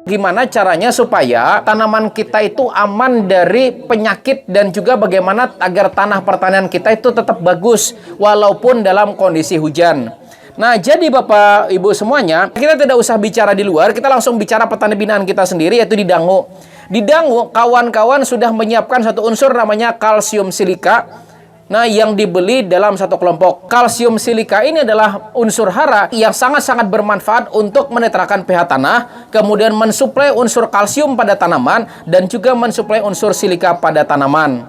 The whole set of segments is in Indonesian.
Gimana caranya supaya tanaman kita itu aman dari penyakit dan juga bagaimana agar tanah pertanian kita itu tetap bagus walaupun dalam kondisi hujan. Nah, jadi Bapak Ibu semuanya, kita tidak usah bicara di luar, kita langsung bicara petani binaan kita sendiri, yaitu di Dangu. Di Dangu, kawan-kawan sudah menyiapkan satu unsur namanya kalsium silika. Nah, yang dibeli dalam satu kelompok. Kalsium silika ini adalah unsur hara yang sangat-sangat bermanfaat untuk menetralkan pH tanah, kemudian mensuplai unsur kalsium pada tanaman, dan juga mensuplai unsur silika pada tanaman.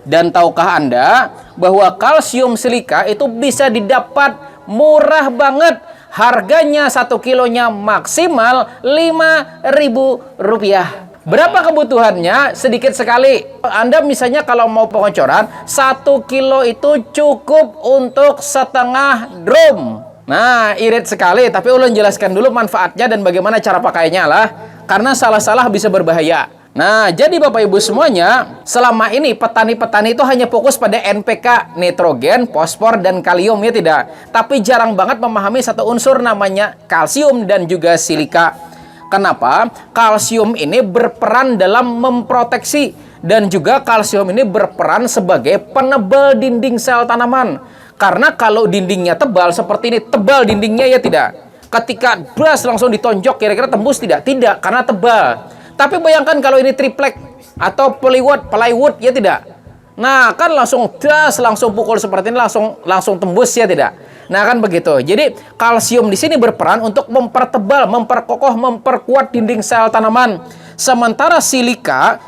Dan tahukah Anda bahwa kalsium silika itu bisa didapat murah banget? Harganya 1 kilonya maksimal Rp5.000. Berapa kebutuhannya? Sedikit sekali. Anda misalnya kalau mau pengocoran, 1 kilo itu cukup untuk setengah drum. Nah, irit sekali. Tapi ulun jelaskan dulu manfaatnya dan bagaimana cara pakainya lah. Karena salah-salah bisa berbahaya. Nah, jadi Bapak Ibu semuanya, selama ini petani-petani itu hanya fokus pada NPK, nitrogen, fosfor, dan kalium, ya tidak? Tapi jarang banget memahami satu unsur namanya kalsium dan juga silika. Kenapa? Kalsium ini berperan dalam memproteksi dan juga kalsium ini berperan sebagai penebal dinding sel tanaman. Karena kalau dindingnya tebal seperti ini, tebal dindingnya ya tidak. Ketika bras langsung ditonjok, kira-kira tembus tidak? Tidak, karena tebal. Tapi bayangkan kalau ini triplek atau plywood ya tidak. Nah, kan langsung das, langsung pukul seperti ini, langsung tembus ya tidak. Nah, kan begitu. Jadi kalsium di sini berperan untuk mempertebal, memperkokoh, memperkuat dinding sel tanaman. Sementara silika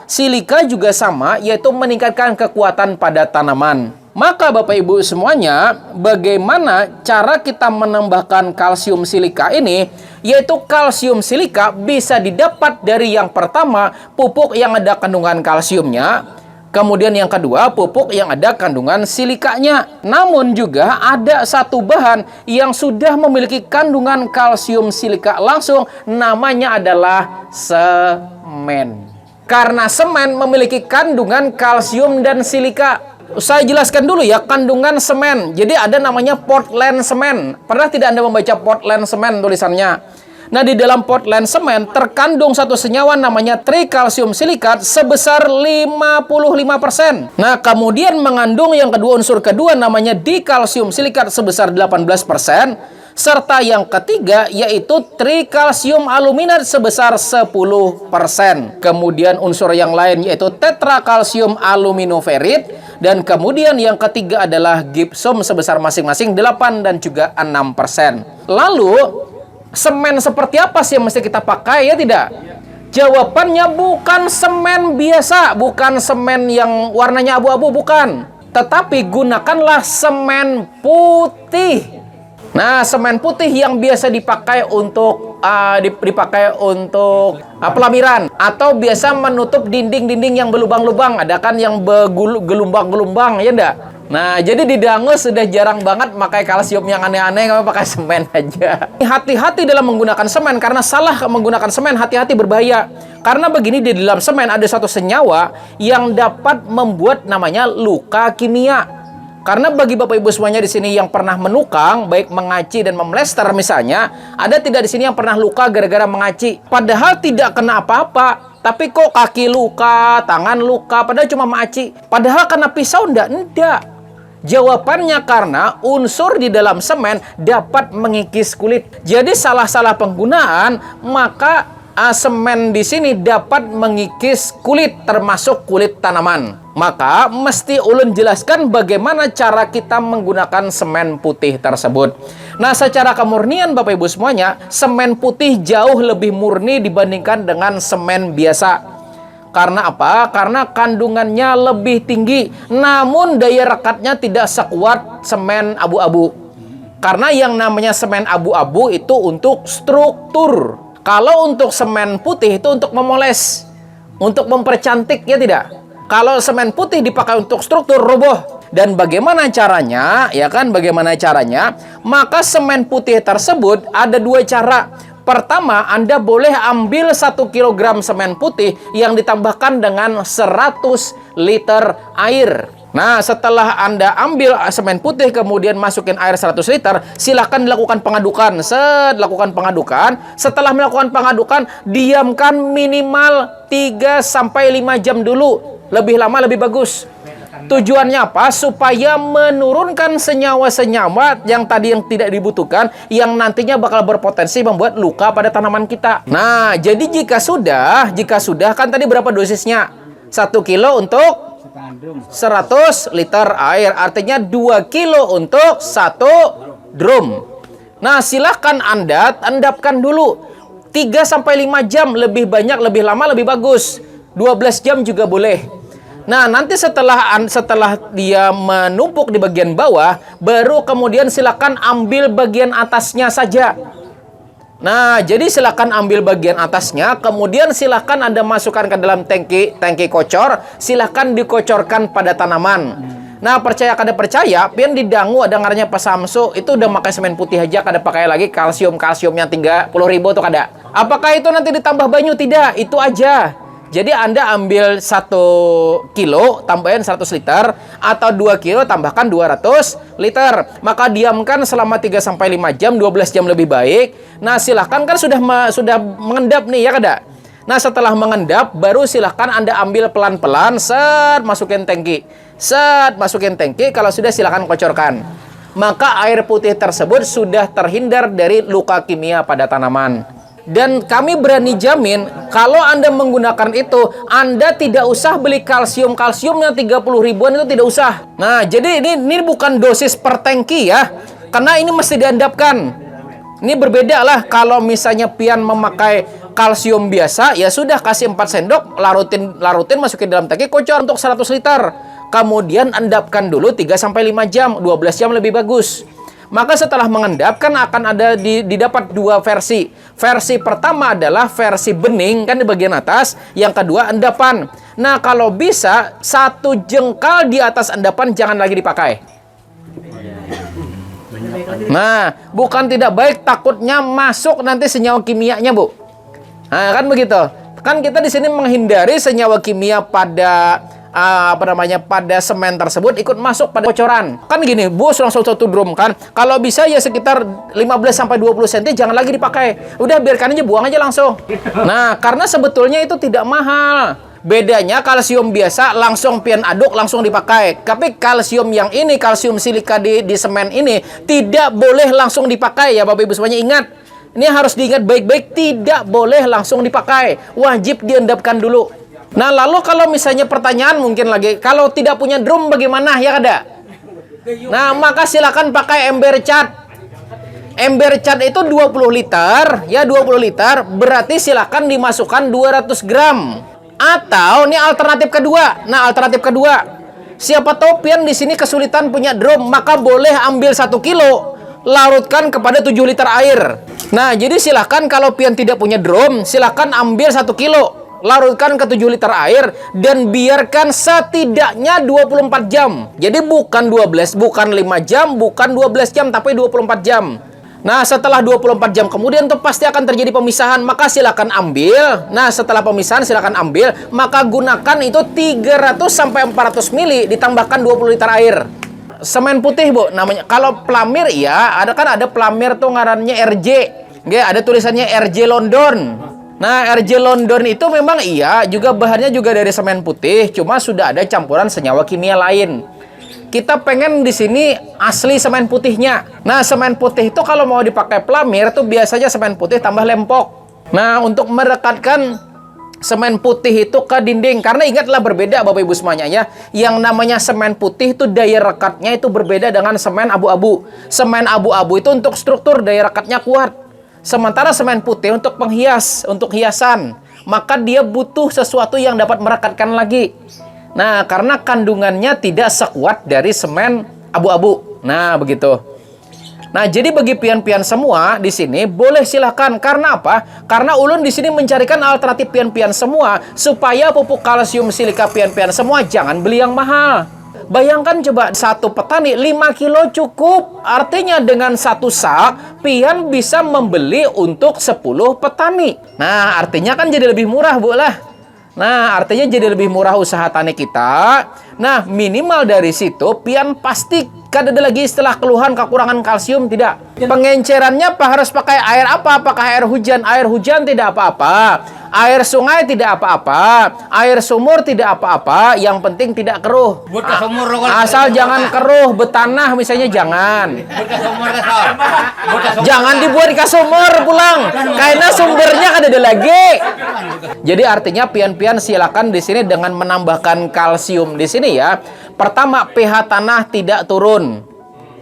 juga sama, yaitu meningkatkan kekuatan pada tanaman. Maka Bapak Ibu semuanya, bagaimana cara kita menambahkan kalsium silika ini? Yaitu kalsium silika bisa didapat dari yang pertama, pupuk yang ada kandungan kalsiumnya. Kemudian yang kedua, pupuk yang ada kandungan silikanya. Namun juga ada satu bahan yang sudah memiliki kandungan kalsium silika langsung, namanya adalah semen. Karena semen memiliki kandungan kalsium dan silika. Saya jelaskan dulu ya kandungan semen. Jadi ada namanya Portland semen. Pernah tidak Anda membaca Portland semen tulisannya? Nah, di dalam Portland semen terkandung satu senyawa namanya trikalsium silikat sebesar 55%. Nah, kemudian mengandung yang kedua, unsur kedua namanya dikalsium silikat sebesar 18%. Serta yang ketiga yaitu trikalsium aluminat sebesar 10%. Kemudian unsur yang lain yaitu tetrakalsium aluminoferit. Dan kemudian yang ketiga adalah gipsum sebesar masing-masing 8 dan juga 6%. Lalu semen seperti apa sih yang mesti kita pakai ya tidak? Jawabannya bukan semen biasa, bukan semen yang warnanya abu-abu, bukan. Tetapi gunakanlah semen putih. Nah, semen putih yang biasa dipakai untuk pelamiran atau biasa menutup dinding-dinding yang berlubang-lubang. Ada kan yang bergelumbang-gelumbang ya enggak? Nah, jadi di Dangu sudah jarang banget pakai kalsium yang aneh-aneh, kami pakai semen aja. Hati-hati dalam menggunakan semen, karena salah menggunakan semen, hati-hati berbahaya. Karena begini, di dalam semen ada satu senyawa yang dapat membuat namanya luka kimia. Karena bagi Bapak Ibu semuanya di sini yang pernah menukang, baik mengaci dan memlester misalnya, ada tidak di sini yang pernah luka gara-gara mengaci? Padahal tidak kena apa-apa. Tapi kok kaki luka, tangan luka, padahal cuma mengaci. Padahal kena pisau enggak. Jawabannya karena unsur di dalam semen dapat mengikis kulit. Jadi salah-salah penggunaan, maka semen di sini dapat mengikis kulit, termasuk kulit tanaman. Maka mesti ulun jelaskan bagaimana cara kita menggunakan semen putih tersebut. Nah, secara kemurnian Bapak Ibu semuanya, semen putih jauh lebih murni dibandingkan dengan semen biasa. Karena apa? Karena kandungannya lebih tinggi, namun daya rekatnya tidak sekuat semen abu-abu. Karena yang namanya semen abu-abu itu untuk struktur. Kalau untuk semen putih itu untuk memoles, untuk mempercantik, ya tidak? Kalau semen putih dipakai untuk struktur, roboh. Dan bagaimana caranya? Ya kan, bagaimana caranya? Maka semen putih tersebut ada dua cara. Pertama, Anda boleh ambil 1 kg semen putih yang ditambahkan dengan 100 liter air. Nah, setelah Anda ambil semen putih kemudian masukin air 100 liter, silakan dilakukan pengadukan. Lakukan pengadukan. Setelah melakukan pengadukan, diamkan minimal 3 sampai 5 jam dulu. Lebih lama lebih bagus. Tujuannya apa? Supaya menurunkan senyawa-senyawa yang tadi yang tidak dibutuhkan, yang nantinya bakal berpotensi membuat luka pada tanaman kita. Nah, jadi jika sudah kan tadi berapa dosisnya? 1 kilo untuk 100 liter air, artinya 2 kilo untuk 1 drum. Nah, silakan Anda endapkan dulu 3 sampai 5 jam, lebih banyak, lebih lama, lebih bagus. 12 jam juga boleh. Nah, nanti setelah dia menumpuk di bagian bawah, baru kemudian silakan ambil bagian atasnya saja. Nah, jadi silakan ambil bagian atasnya, kemudian silakan Anda masukkan ke dalam tangki kocor, silakan dikocorkan pada tanaman. Nah, percaya kada percaya, pian di dangu ada ngarannya Pak Samsu, itu udah pakai semen putih aja, kada pakai lagi kalsium yang 30.000 tuh kada. Apakah itu nanti ditambah banyu? Tidak, itu aja. Jadi Anda ambil 1 kilo, tambahin 100 liter, atau 2 kilo, tambahkan 200 liter. Maka diamkan selama 3 sampai 5 jam, 12 jam lebih baik. Nah, silahkan kan sudah mengendap nih, ya kada? Nah, setelah mengendap, baru silahkan Anda ambil pelan-pelan, masukin tangki. Masukin tangki, kalau sudah silahkan kocorkan. Maka air putih tersebut sudah terhindar dari luka kimia pada tanaman. Dan kami berani jamin, kalau Anda menggunakan itu, Anda tidak usah beli kalsiumnya 30 ribuan, itu tidak usah. Nah, jadi ini bukan dosis per tangki ya, karena ini mesti diendapkan. Ini berbeda lah, kalau misalnya pian memakai kalsium biasa, ya sudah kasih 4 sendok, larutin masukin dalam tangki, kocor untuk 100 liter. Kemudian endapkan dulu 3 sampai 5 jam, 12 jam lebih bagus. Maka setelah mengendap kan akan ada didapat 2 versi. Versi pertama adalah versi bening kan di bagian atas, yang kedua endapan. Nah, kalau bisa 1 jengkal di atas endapan jangan lagi dipakai. Nah, bukan tidak baik, takutnya masuk nanti senyawa kimianya, Bu. Nah, kan begitu. Kan kita di sini menghindari senyawa kimia pada pada semen tersebut ikut masuk pada kocoran. Kan gini, bus langsung 1 drum kan. Kalau bisa ya sekitar 15 sampai 20 cm jangan lagi dipakai. Udah biarkan aja, buang aja langsung. Nah, karena sebetulnya itu tidak mahal. Bedanya kalsium biasa langsung pian aduk langsung dipakai. Tapi kalsium yang ini, kalsium silika di semen ini tidak boleh langsung dipakai ya Bapak Ibu semuanya. Ingat, ini harus diingat baik-baik, tidak boleh langsung dipakai. Wajib diendapkan dulu. Nah, lalu kalau misalnya pertanyaan mungkin lagi, kalau tidak punya drum bagaimana, ya kada? Nah, maka silakan pakai ember cat. Ember cat itu 20 liter, ya 20 liter, berarti silakan dimasukkan 200 gram. Atau, ini alternatif kedua. Nah, alternatif kedua, siapa tahu pian di sini kesulitan punya drum, maka boleh ambil 1 kilo, larutkan kepada 7 liter air. Nah, jadi silakan kalau pian tidak punya drum, silakan ambil 1 kilo. Larutkan ke 7 liter air dan biarkan setidaknya 24 jam. Jadi bukan 5 jam, bukan 12 jam, tapi 24 jam. Nah, setelah 24 jam kemudian tuh pasti akan terjadi pemisahan, maka silakan ambil. Nah, setelah pemisahan silakan ambil, maka gunakan itu 300 sampai 400 ml ditambahkan 20 liter air. Semen putih, Bu, namanya. Kalau pelamir ya, ada pelamir tuh ngarannya RJ. Nggih, ada tulisannya RJ London. Nah, RJ London itu memang iya, juga bahannya juga dari semen putih, cuma sudah ada campuran senyawa kimia lain. Kita pengen di sini asli semen putihnya. Nah, semen putih itu kalau mau dipakai pelamir tuh biasanya semen putih tambah lempok. Nah, untuk merekatkan semen putih itu ke dinding, karena ingatlah berbeda Bapak Ibu semuanya ya. Yang namanya semen putih itu daya rekatnya itu berbeda dengan semen abu-abu. Semen abu-abu itu untuk struktur daya rekatnya kuat. Sementara semen putih untuk penghias, untuk hiasan, maka dia butuh sesuatu yang dapat merekatkan lagi. Nah, karena kandungannya tidak sekuat dari semen abu-abu. Nah, begitu. Nah, jadi bagi pian-pian semua di sini boleh silakan. Karena apa? Karena ulun di sini mencarikan alternatif pian-pian semua supaya pupuk kalsium silika pian-pian semua jangan beli yang mahal. Bayangkan coba, satu petani 5 kilo cukup. Artinya dengan 1 sak, pian bisa membeli untuk 10 petani. Nah, artinya kan jadi lebih murah, Bu lah. Nah, artinya jadi lebih murah usaha tani kita. Nah, minimal dari situ pian pasti kada ada lagi istilah keluhan kekurangan kalsium, tidak. Pengencerannya harus pakai air apa? Apakah air hujan? Air hujan tidak apa-apa. Air sungai tidak apa-apa. Air sumur tidak apa-apa. Yang penting tidak keruh. Asal jangan keruh, betanah misalnya jangan. Jangan dibuat ke sumur pulang. Karena sumbernya kada ada lagi. Jadi artinya pian-pian silakan di sini dengan menambahkan kalsium di sini ya. Pertama, pH tanah tidak turun.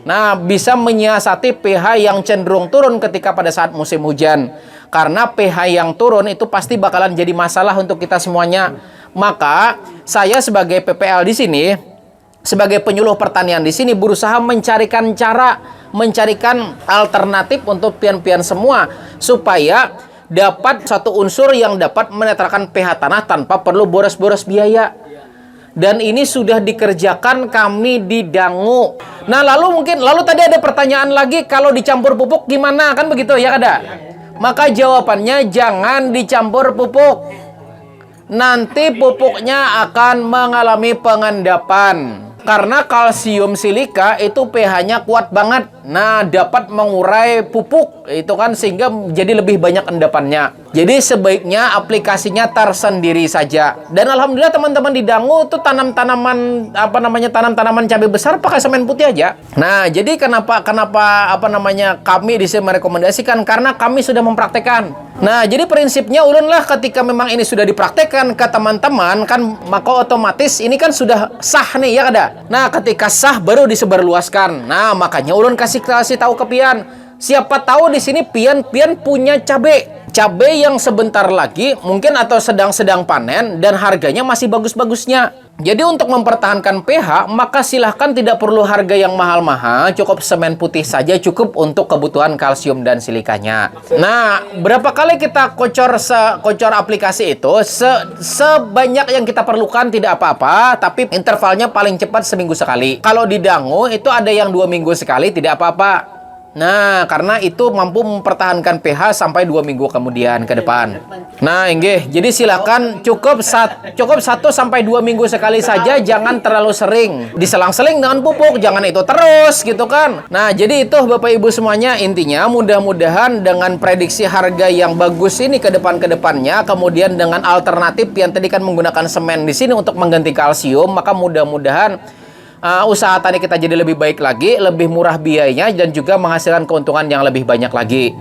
Nah, bisa menyiasati pH yang cenderung turun ketika pada saat musim hujan. Karena pH yang turun itu pasti bakalan jadi masalah untuk kita semuanya. Maka, saya sebagai PPL di sini, sebagai penyuluh pertanian di sini berusaha mencarikan cara, mencarikan alternatif untuk pian-pian semua supaya dapat satu unsur yang dapat menetralkan pH tanah tanpa perlu boros-boros biaya. Dan ini sudah dikerjakan kami di Dangu. Nah, lalu tadi ada pertanyaan lagi, kalau dicampur pupuk gimana? Kan begitu ya, ada? Maka jawabannya jangan dicampur pupuk. Nanti pupuknya akan mengalami pengendapan. Karena kalsium silika itu pH-nya kuat banget. Nah, dapat mengurai pupuk. Itu kan sehingga jadi lebih banyak endapannya. Jadi sebaiknya aplikasinya tersendiri saja. Dan alhamdulillah teman-teman di Dangu itu tanam-tanaman tanam-tanaman cabai besar pakai semen putih aja. Nah, jadi kenapa kami di sini merekomendasikan karena kami sudah mempraktekkan. Nah, jadi prinsipnya ulun lah ketika memang ini sudah dipraktekkan ke teman-teman kan maka otomatis ini kan sudah sah nih ya kada. Nah, ketika sah baru disebarluaskan. Nah, makanya ulun kasih tahu ke pian. Siapa tahu di sini pian punya cabai yang sebentar lagi mungkin atau sedang panen dan harganya masih bagus-bagusnya. Jadi untuk mempertahankan pH, maka silahkan tidak perlu harga yang mahal-mahal, cukup semen putih saja cukup untuk kebutuhan kalsium dan silikanya. Nah, berapa kali kita kocor aplikasi itu? Sebanyak yang kita perlukan tidak apa-apa, tapi intervalnya paling cepat seminggu sekali. Kalau di Dangu itu ada yang 2 minggu sekali tidak apa-apa. Nah, karena itu mampu mempertahankan pH sampai 2 minggu kemudian ke depan. Nah, inggih. Jadi silakan cukup 1 sampai 2 minggu sekali saja, jangan terlalu sering. Diselang-seling dengan pupuk, jangan itu terus gitu kan. Nah, jadi itu Bapak Ibu semuanya intinya mudah-mudahan dengan prediksi harga yang bagus ini ke depannya, kemudian dengan alternatif yang tadi kan menggunakan semen di sini untuk mengganti kalsium, maka mudah-mudahan usaha tani kita jadi lebih baik lagi, lebih murah biayanya, dan juga menghasilkan keuntungan yang lebih banyak lagi.